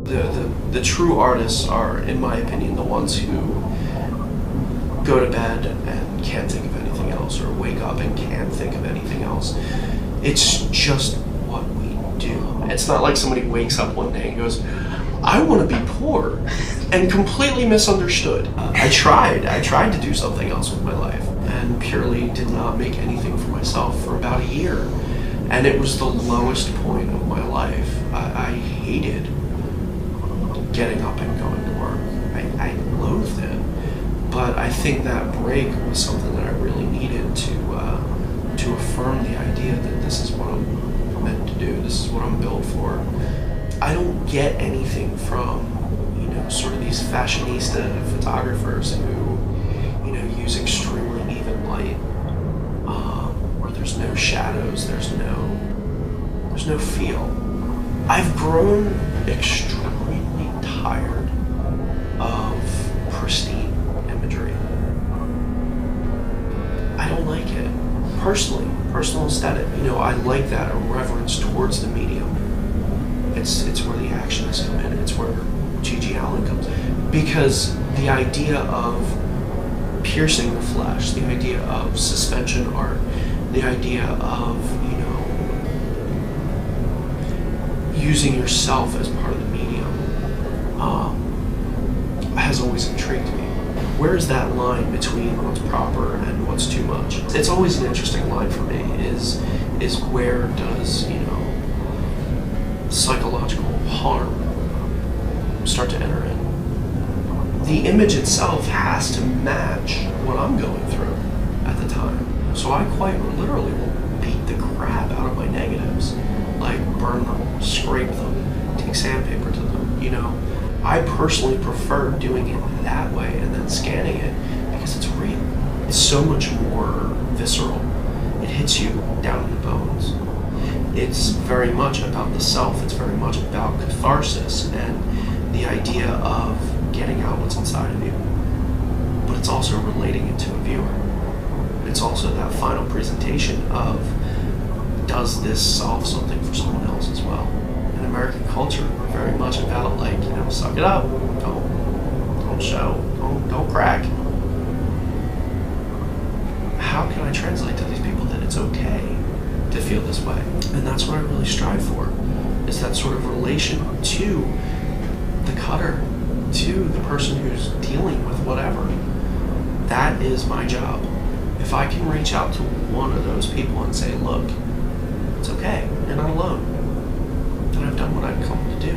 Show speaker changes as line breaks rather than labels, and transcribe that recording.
The true artists are, in my opinion, the ones who go to bed and can't think of anything else, or wake up and can't think of anything else. It's just what we do. It's not like somebody wakes up one day and goes, I want to be poor, and completely misunderstood. I tried to do something else with my life, and purely did not make anything for myself for about a year. And it was the lowest point of my life. I hated getting up and going to work. I loathed it. But I think that break was something that I really needed to affirm the idea that this is what I'm meant to do. This is what I'm built for. I don't get anything from, sort of these fashionista photographers who, use extremely even light, where there's no shadows, there's no feel. I've grown extremely tired of pristine imagery. I don't like it. Personal aesthetic. I like that reverence towards the medium. It's where the actions come in. It's where G.G. Allen comes in. Because the idea of piercing the flesh, the idea of suspension art, the idea of, using yourself as part of the medium, has always intrigued me. Where is that line between what's proper and what's too much? It's always an interesting line for me, is where does, psychological harm start to enter in? The image itself has to match what I'm going through at the time. So I quite literally will beat the crap out of my negatives, like burn them, scrape them, take sandpaper to them, I personally prefer doing it that way and then scanning it because it's real. It's so much more visceral. It hits you down in the bones. It's very much about the self. It's very much about catharsis and the idea of getting out what's inside of you. But it's also relating it to a viewer. It's also that final presentation of, does this solve something for someone else as well? In American culture, we're very much about suck it up, don't show, don't crack. How can I translate to these people that it's okay to feel this way? And that's what I really strive for, is that sort of relation to the cutter, to the person who's dealing with whatever. That is my job. If I can reach out to one of those people and say, look, it's okay, you're not alone, then I've done what I've come to do.